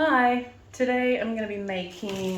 Hi, today I'm going to be making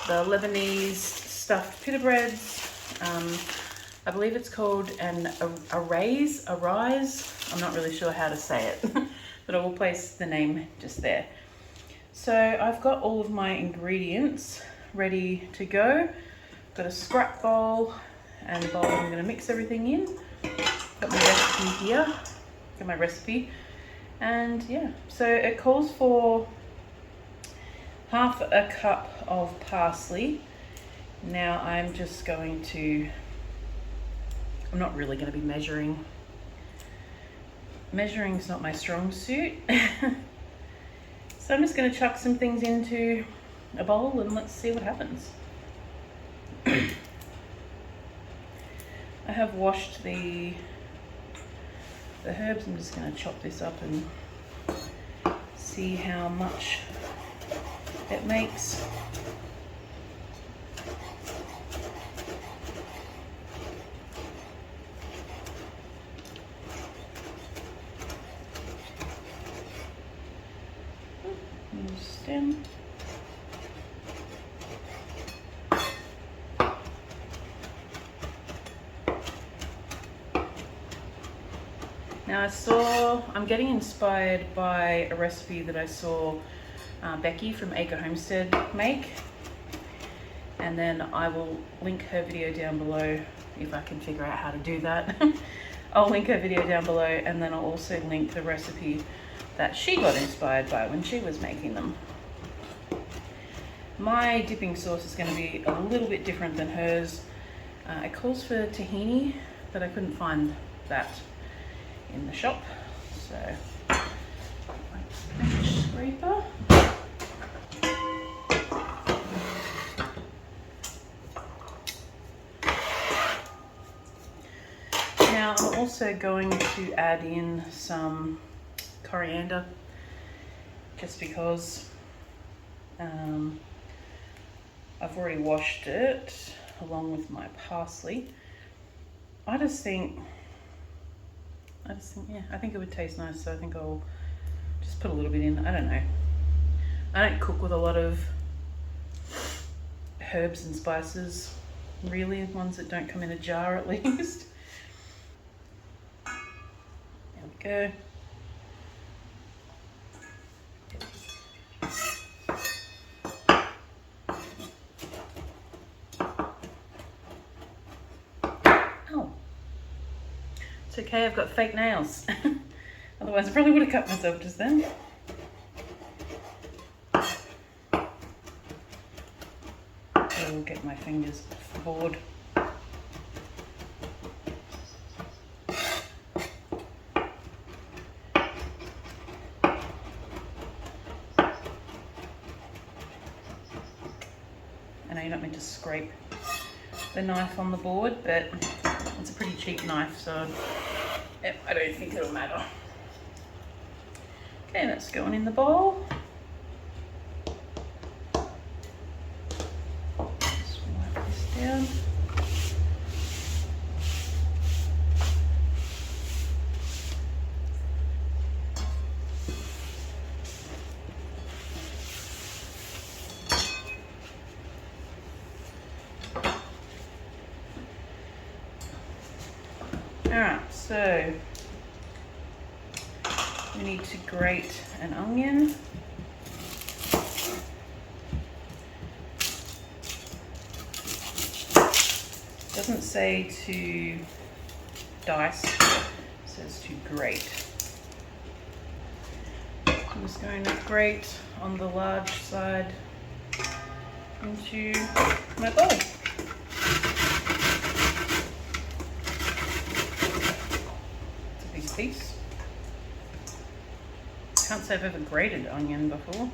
the Lebanese stuffed pita breads. I believe it's called an Arayes. I'm not really sure how to say it, but I will place the name just there. So I've got all of my ingredients ready to go. Got a scrap bowl and a bowl I'm going to mix everything in. Got my recipe here. Got my recipe. And yeah, so it calls for half a cup of parsley. Now I'm just going to, I'm not really going to be measuring. Measuring's not my strong suit. So I'm just going to chuck some things into a bowl and let's see what happens. I have washed the herbs. I'm just going to chop this up and see how much it makes. Stem. Now I'm getting inspired by a recipe that I saw Becky from Acre Homestead make, and then I will link her video down below if I can figure out how to do that. I'll link her video down below, and then I'll also link the recipe that she got inspired by when she was making them. My dipping sauce is going to be a little bit different than hers. It calls for tahini, but I couldn't find that in the shop. So, my scraper. Now I'm also going to add in some coriander, just because I've already washed it along with my parsley. I think it would taste nice, so I think I'll just put a little bit in. I don't know. I don't cook with a lot of herbs and spices, really, ones that don't come in a jar at least. There we go. Oh, it's okay, I've got fake nails. Otherwise I probably would have cut myself just then. I'll get my fingers off the board. I know you're not meant to scrape the knife on the board, but it's a pretty cheap knife, so I don't think it'll matter. Okay, that's going in the bowl. Just wipe this down. Alright, so we need to grate an onion. Doesn't say to dice, it says to grate. I'm just going to grate on the large side into my bowl. Piece. Can't say I've ever grated onion before.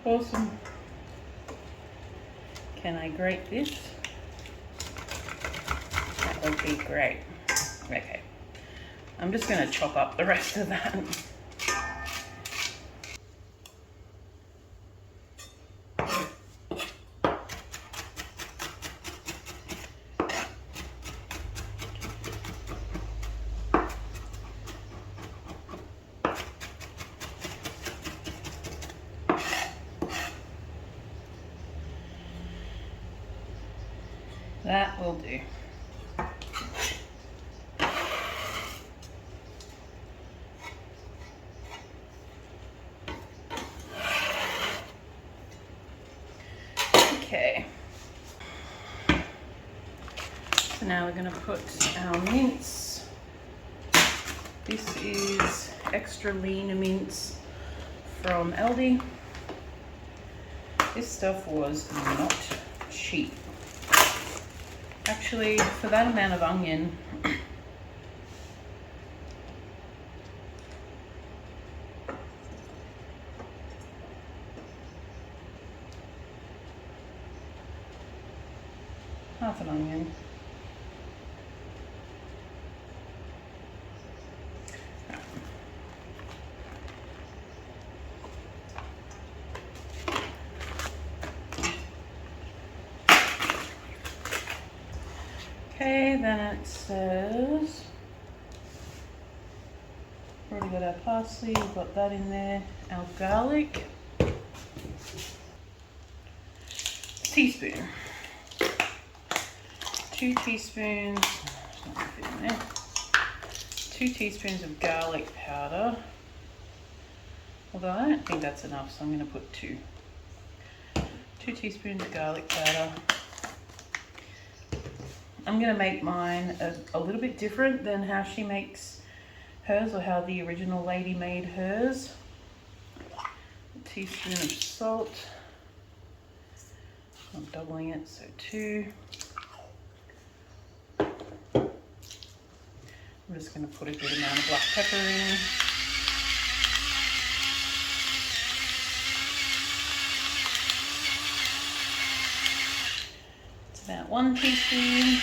Awesome. Can I grate this? That would be great. Okay, I'm just going to chop up the rest of that. That will do. Okay. So now we're going to put our mince. This is extra lean mince from Aldi. This stuff was not cheap. Actually, for that amount of onion, half an onion. Okay, then it says, already got our parsley, we've got that in there, our garlic, teaspoon, 2 teaspoons, not fit in there, 2 teaspoons of garlic powder, although I don't think that's enough, so I'm going to put 2 teaspoons of garlic powder. I'm going to make mine a little bit different than how she makes hers, or how the original lady made hers. A teaspoon of salt. I'm doubling it, so 2. I'm just going to put a good amount of black pepper in. It's about 1 teaspoon.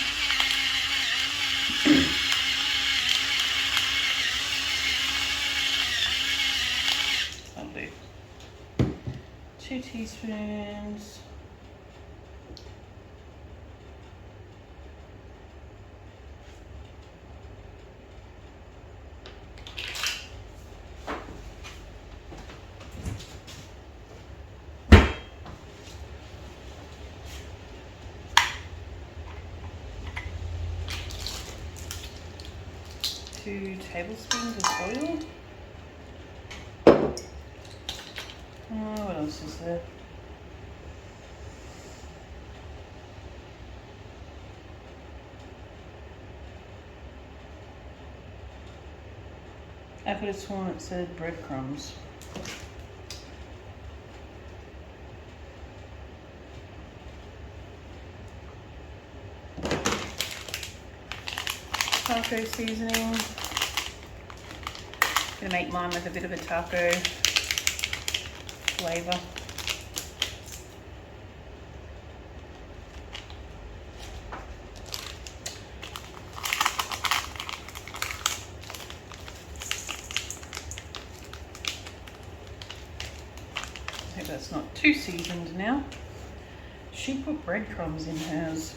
I'll do 2 teaspoons. Two tablespoons of oil. What else is there? I could have sworn it said breadcrumbs. Taco seasoning. Gonna make mine with a bit of a taco flavour. I hope that's not too seasoned now. She put breadcrumbs in hers.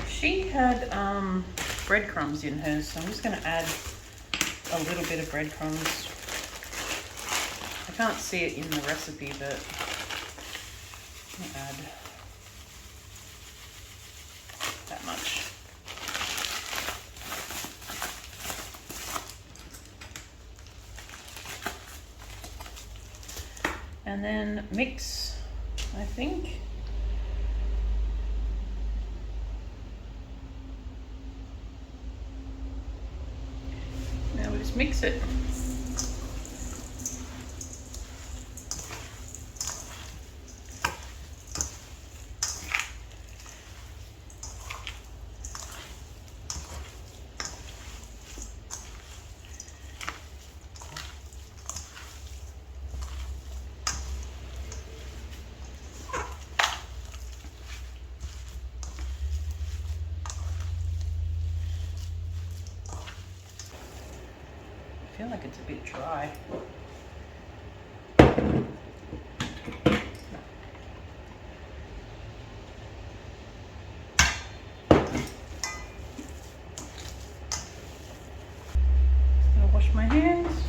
She had breadcrumbs in hers, so I'm just going to add a little bit of breadcrumbs. I can't see it in the recipe, but I'll add that much. And then mix, I think. Now we just mix it. it's a bit dry. Gonna wash my hands.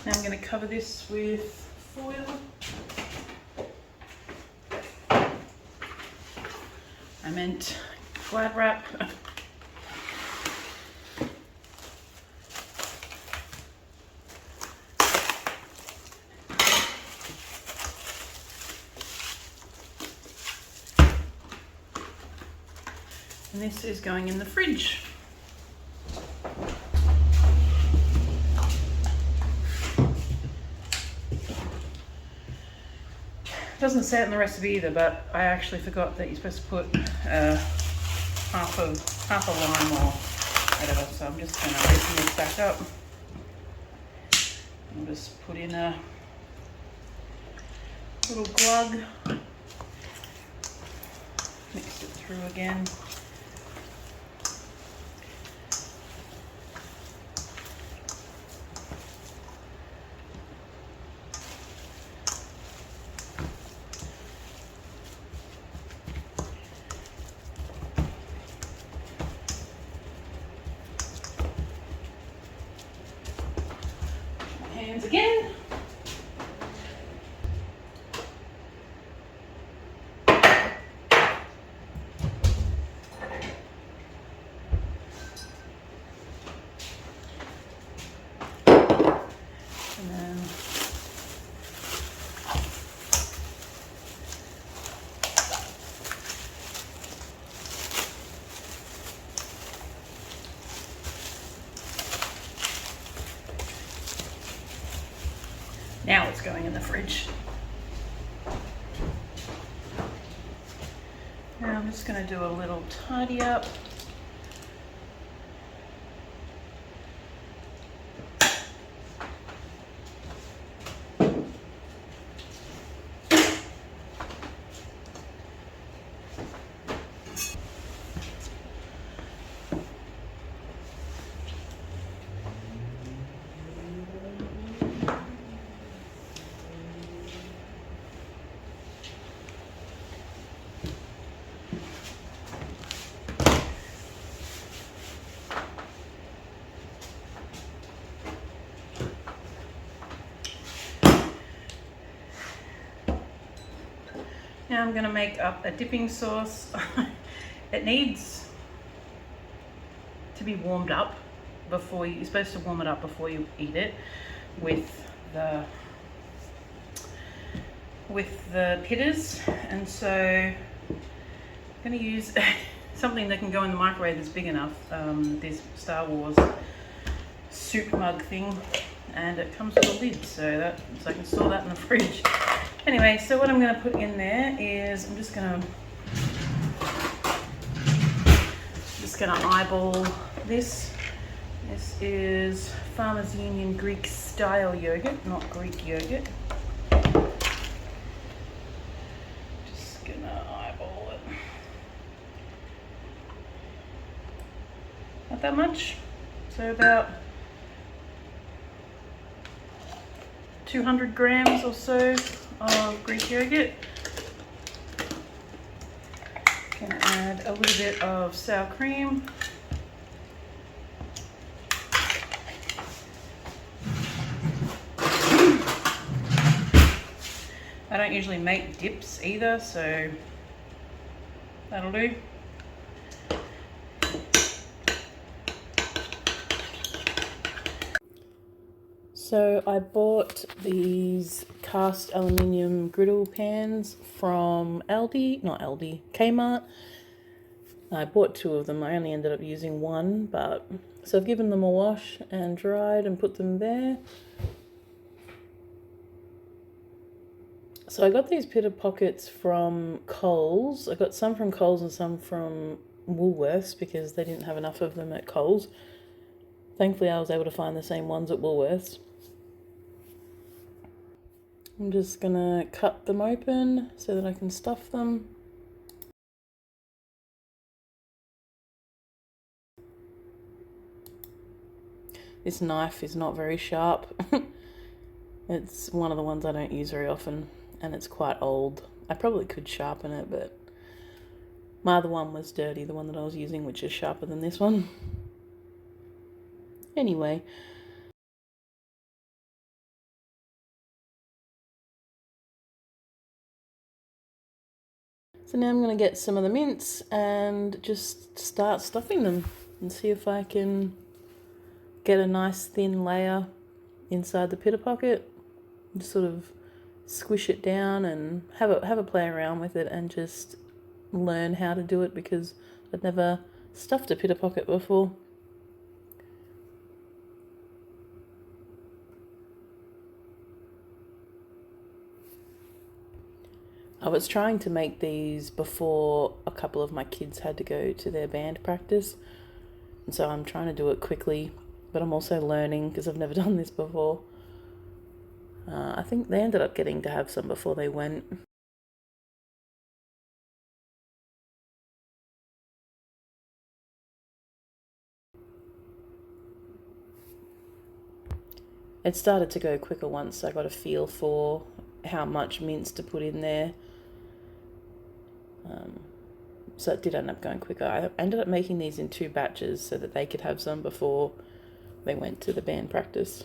Now I'm going to cover this with foil. I meant glad wrap. And this is going in the fridge. Doesn't say it in the recipe either, but I actually forgot that you're supposed to put half a lime or whatever. So I'm just going to open this back up. I'll just put in a little glug. Mix it through again. Hands again. And then now it's going in the fridge. Now I'm just going to do a little tidy up. Now I'm going to make up a dipping sauce. It needs to be warmed up before you're supposed to warm it up before you eat it with the pittas, and so I'm going to use something that can go in the microwave that's big enough. This Star Wars soup mug thing, and it comes with a lid, so I can store that in the fridge. Anyway, so what I'm going to put in there is I'm just going to eyeball this. This is Farmers Union Greek style yogurt, not Greek yogurt. Just going to eyeball it. Not that much, so about 200 grams or so of Greek yogurt. Gonna add a little bit of sour cream. I don't usually make dips either, so that'll do. So I bought these cast aluminium griddle pans from Kmart. I bought 2 of them. I only ended up using 1, but so I've given them a wash and dried and put them there. So I got these pita pockets from Coles. I got some from Coles and some from Woolworths because they didn't have enough of them at Coles. Thankfully I was able to find the same ones at Woolworths. I'm just gonna cut them open so that I can stuff them. This knife is not very sharp. It's one of the ones I don't use very often, and it's quite old. I probably could sharpen it, but my other one was dirty, the one that I was using, which is sharper than this one. Anyway. So now I'm going to get some of the mince and just start stuffing them and see if I can get a nice thin layer inside the pita pocket. Just sort of squish it down and have a play around with it and just learn how to do it, because I'd never stuffed a pita pocket before. I was trying to make these before a couple of my kids had to go to their band practice, and so I'm trying to do it quickly, but I'm also learning because I've never done this before. I think they ended up getting to have some before they went. It started to go quicker once I got a feel for how much mince to put in there. So it did end up going quicker. I ended up making these in 2 batches so that they could have some before they went to the band practice.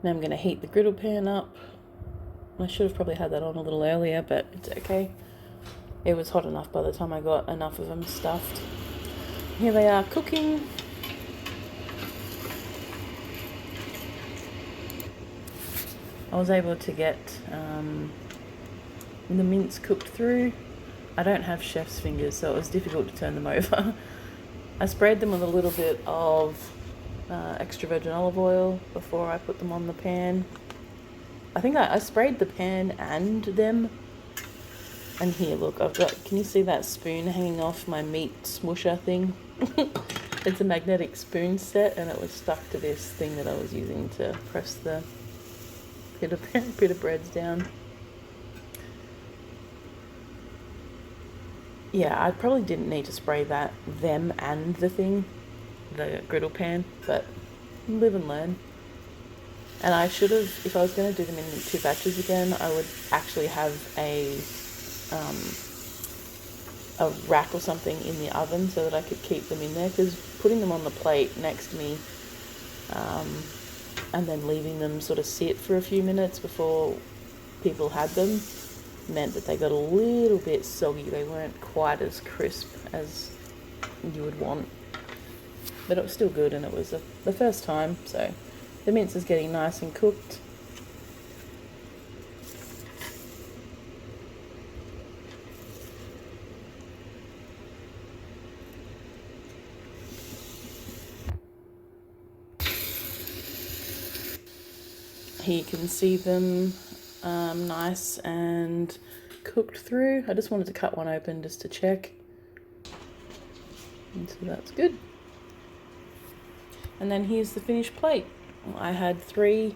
Now I'm going to heat the griddle pan up. I should have probably had that on a little earlier, but it's okay. It was hot enough by the time I got enough of them stuffed. Here they are cooking. I was able to get the mince cooked through. I don't have chef's fingers, so it was difficult to turn them over. I sprayed them with a little bit of extra virgin olive oil before I put them on the pan. I think I sprayed the pan and them. And here, look, I've got, can you see that spoon hanging off my meat smoosher thing? It's a magnetic spoon set, and it was stuck to this thing that I was using to press the pita breads down. Yeah, I probably didn't need to spray them and the thing, the griddle pan, but live and learn. And I should have, if I was going to do them in 2 batches again, I would actually have a rack or something in the oven so that I could keep them in there, because putting them on the plate next to me and then leaving them sort of sit for a few minutes before people had them meant that they got a little bit soggy. They weren't quite as crisp as you would want, but it was still good, and it was the first time, so the mince is getting nice and cooked. Here you can see them nice and cooked through. I just wanted to cut one open just to check. And so that's good. And then here's the finished plate. I had 3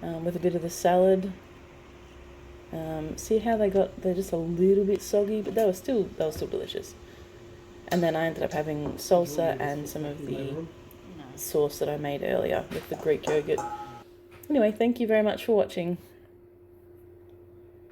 with a bit of the salad. See how they're just a little bit soggy, but they were still delicious. And then I ended up having salsa and some of the sauce that I made earlier with the Greek yogurt. Anyway, thank you very much for watching.